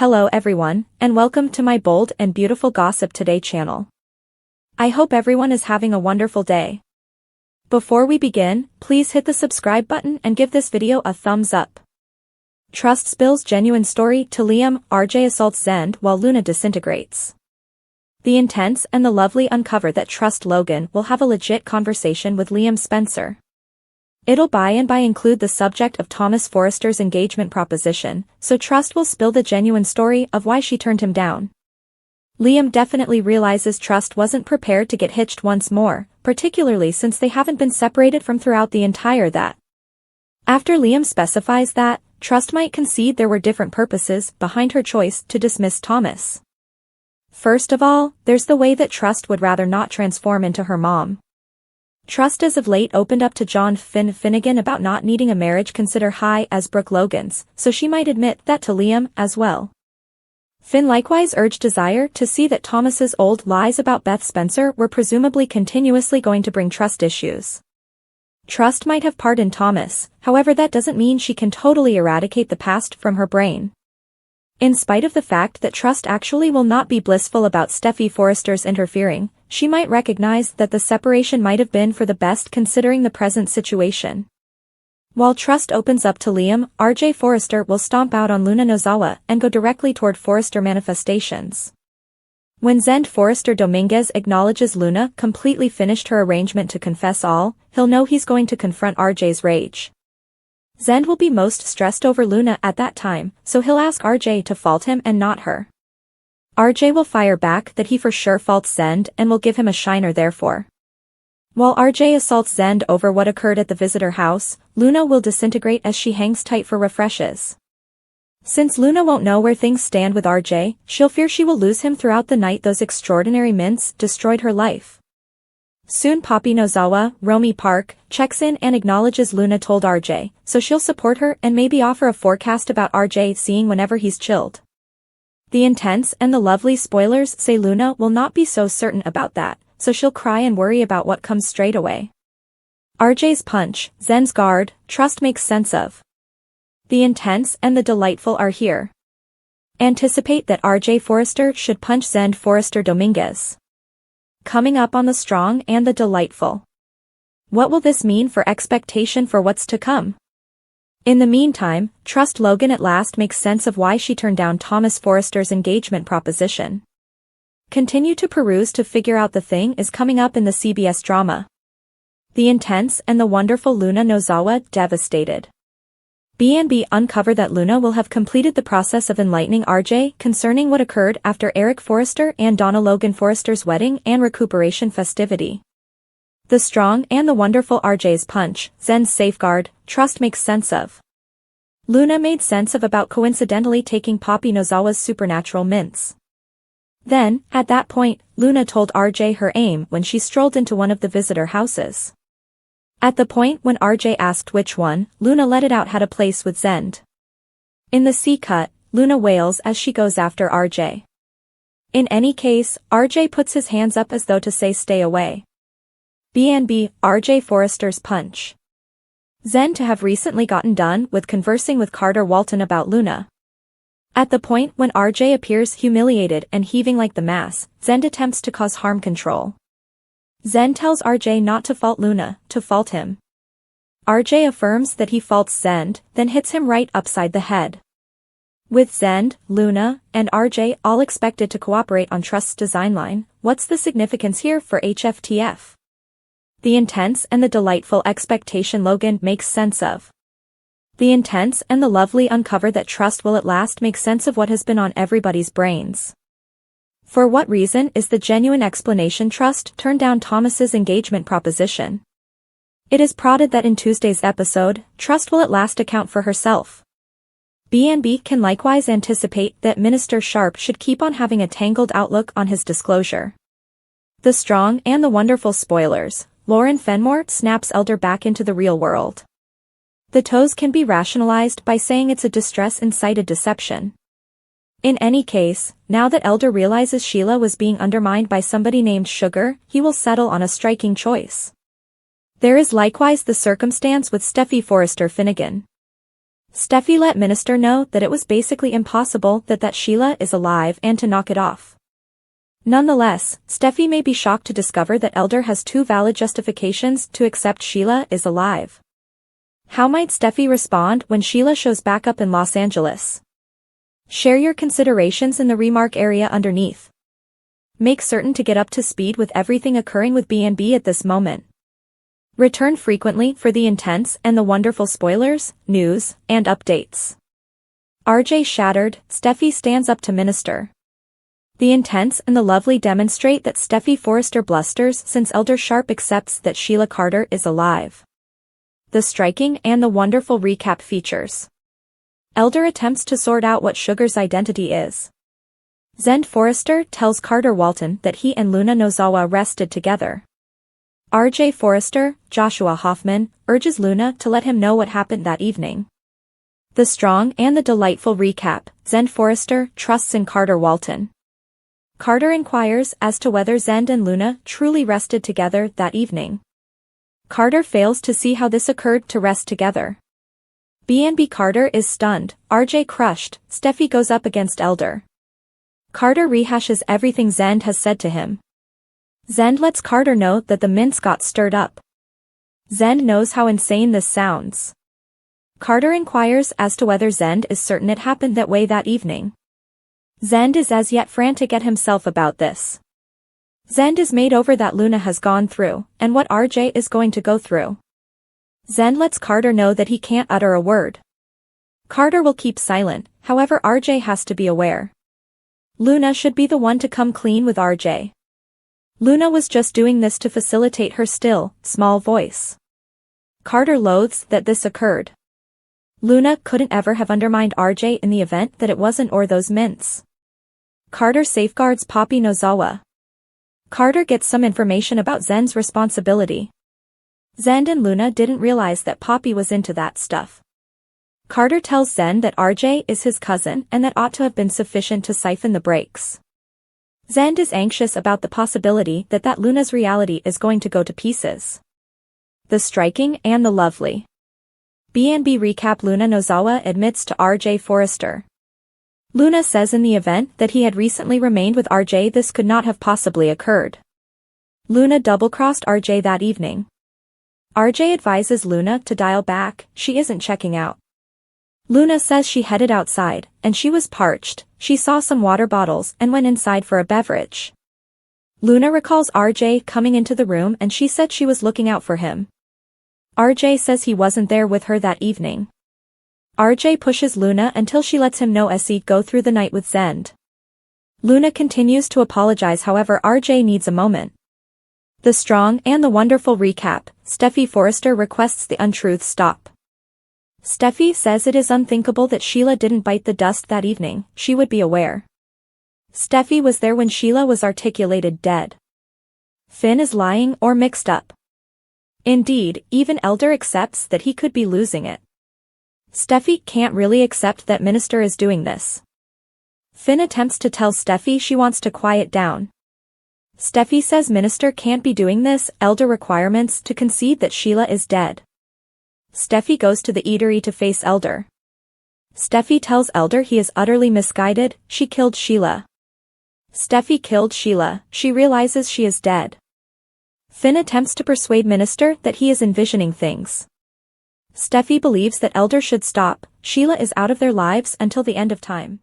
Hello everyone, and welcome to my Bold and Beautiful Gossip Today channel. I hope everyone is having a wonderful day. Before we begin, please hit the subscribe button and give this video a thumbs up. Trust spills genuine story to Liam, RJ assaults Zende while Luna disintegrates. The intense and the lovely uncover that Trust Logan will have a legit conversation with Liam Spencer. It'll by include the subject of Thomas Forrester's engagement proposition, so Trust will spill the genuine story of why she turned him down. Liam definitely realizes Trust wasn't prepared to get hitched once more, particularly since they haven't been separated from throughout the entire that. After Liam specifies that, Trust might concede there were different purposes behind her choice to dismiss Thomas. First of all, there's the way that Trust would rather not transform into her mom. Trust as of late opened up to John Finnegan about not needing a marriage consider high as Brooke Logan's, so she might admit that to Liam as well. Finn likewise urged Desire to see that Thomas's old lies about Beth Spencer were presumably continuously going to bring trust issues. Trust might have pardoned Thomas, however that doesn't mean she can totally eradicate the past from her brain. In spite of the fact that Trust actually will not be blissful about Steffy Forrester's interfering, she might recognize that the separation might have been for the best considering the present situation. While Trust opens up to Liam, RJ Forrester will stomp out on Luna Nozawa and go directly toward Forrester manifestations. When Zende Forrester Dominguez acknowledges Luna completely finished her arrangement to confess all, he'll know he's going to confront RJ's rage. Zende will be most stressed over Luna at that time, so he'll ask RJ to fault him and not her. RJ will fire back that he for sure faults Zende and will give him a shiner therefore. While RJ assaults Zende over what occurred at the visitor house, Luna will disintegrate as she hangs tight for refreshes. Since Luna won't know where things stand with RJ, she'll fear she will lose him throughout the night those extraordinary mints destroyed her life. Soon Poppy Nozawa, Romy Park, checks in and acknowledges Luna told RJ, so she'll support her and maybe offer a forecast about RJ seeing whenever he's chilled. The intense and the lovely spoilers say Luna will not be so certain about that, so she'll cry and worry about what comes straight away. RJ's punch, Zende's guard, Trust makes sense of. The intense and the delightful are here. Anticipate that RJ Forrester should punch Zende Forrester Dominguez. Coming up on the strong and the delightful. What will this mean for expectation for what's to come? In the meantime, Trust Logan at last makes sense of why she turned down Thomas Forrester's engagement proposition. Continue to peruse to figure out the thing is coming up in the CBS drama. The intense and the wonderful Luna Nozawa devastated. B&B uncover that Luna will have completed the process of enlightening RJ concerning what occurred after Eric Forrester and Donna Logan Forrester's wedding and recuperation festivity. The strong and the wonderful RJ's punch, Zende's safeguard, Trust makes sense of. Luna made sense of about coincidentally taking Poppy Nozawa's supernatural mints. Then, at that point, Luna told RJ her aim when she strolled into one of the visitor houses. At the point when RJ asked which one, Luna let it out had a place with Zende. In the C-cut, Luna wails as she goes after RJ. In any case, RJ puts his hands up as though to say stay away. B&B, RJ Forrester's punch. Zende to have recently gotten done with conversing with Carter Walton about Luna. At the point when RJ appears humiliated and heaving like the mass, Zende attempts to cause harm control. Zende tells RJ not to fault Luna, to fault him. RJ affirms that he faults Zende, then hits him right upside the head. With Zende, Luna, and RJ all expected to cooperate on Trust's design line, what's the significance here for HFTF? The intense and the delightful expectation Logan makes sense of. The intense and the lovely uncover that Trust will at last make sense of what has been on everybody's brains. For what reason is the genuine explanation Trust turned down Thomas's engagement proposition? It is prodded that in Tuesday's episode, Trust will at last account for herself. B&B can likewise anticipate that Minister Sharp should keep on having a tangled outlook on his disclosure. The strong and the wonderful spoilers, Lauren Fenmore snaps Elder back into the real world. The toes can be rationalized by saying it's a distress-incited deception. In any case, now that Elder realizes Sheila was being undermined by somebody named Sugar, he will settle on a striking choice. There is likewise the circumstance with Steffy Forrester Finnegan. Steffi let Minister know that it was basically impossible that Sheila is alive and to knock it off. Nonetheless, Steffi may be shocked to discover that Elder has two valid justifications to accept Sheila is alive. How might Steffi respond when Sheila shows back up in Los Angeles? Share your considerations in the remark area underneath. Make certain to get up to speed with everything occurring with B&B at this moment. Return frequently for the intense and the wonderful spoilers, news, and updates. RJ shattered, Steffi stands up to Minister. The intense and the lovely demonstrate that Steffi Forrester blusters since Elder Sharp accepts that Sheila Carter is alive. The striking and the wonderful recap features. Elder attempts to sort out what Sugar's identity is. Zende Forrester tells Carter Walton that he and Luna Nozawa rested together. RJ Forrester, Joshua Hoffman, urges Luna to let him know what happened that evening. The strong and the delightful recap, Zende Forrester trusts in Carter Walton. Carter inquires as to whether Zende and Luna truly rested together that evening. Carter fails to see how this occurred to rest together. B&B Carter is stunned, RJ crushed, Steffi goes up against Elder. Carter rehashes everything Zende has said to him. Zende lets Carter know that the mints got stirred up. Zende knows how insane this sounds. Carter inquires as to whether Zende is certain it happened that way that evening. Zende is as yet frantic at himself about this. Zende is made over that Luna has gone through, and what RJ is going to go through. Zende lets Carter know that he can't utter a word. Carter will keep silent, however RJ has to be aware. Luna should be the one to come clean with RJ. Luna was just doing this to facilitate her still, small voice. Carter loathes that this occurred. Luna couldn't ever have undermined RJ in the event that it wasn't or those mints. Carter safeguards Poppy Nozawa. Carter gets some information about Zende's responsibility. Zende and Luna didn't realize that Poppy was into that stuff. Carter tells Zende that RJ is his cousin and that ought to have been sufficient to siphon the breaks. Zende is anxious about the possibility that Luna's reality is going to go to pieces. The striking and the lovely. B&B recap Luna Nozawa admits to RJ Forrester. Luna says in the event that he had recently remained with RJ this could not have possibly occurred. Luna double-crossed RJ that evening. RJ advises Luna to dial back, she isn't checking out. Luna says she headed outside, and she was parched, she saw some water bottles and went inside for a beverage. Luna recalls RJ coming into the room and she said she was looking out for him. RJ says he wasn't there with her that evening. RJ pushes Luna until she lets him know SE go through the night with Zende. Luna continues to apologize however RJ needs a moment. The strong and the wonderful recap, Steffi Forrester requests the untruth stop. Steffi says it is unthinkable that Sheila didn't bite the dust that evening, she would be aware. Steffi was there when Sheila was articulated dead. Finn is lying or mixed up. Indeed, even Elder accepts that he could be losing it. Steffi can't really accept that Minister is doing this. Finn attempts to tell Steffi she wants to quiet down. Steffi says Minister can't be doing this, Elder requirements to concede that Sheila is dead. Steffi goes to the eatery to face Elder. Steffi tells Elder he is utterly misguided, she killed Sheila. Steffi killed Sheila, she realizes she is dead. Finn attempts to persuade Minister that he is envisioning things. Steffi believes that Elder should stop, Sheila is out of their lives until the end of time.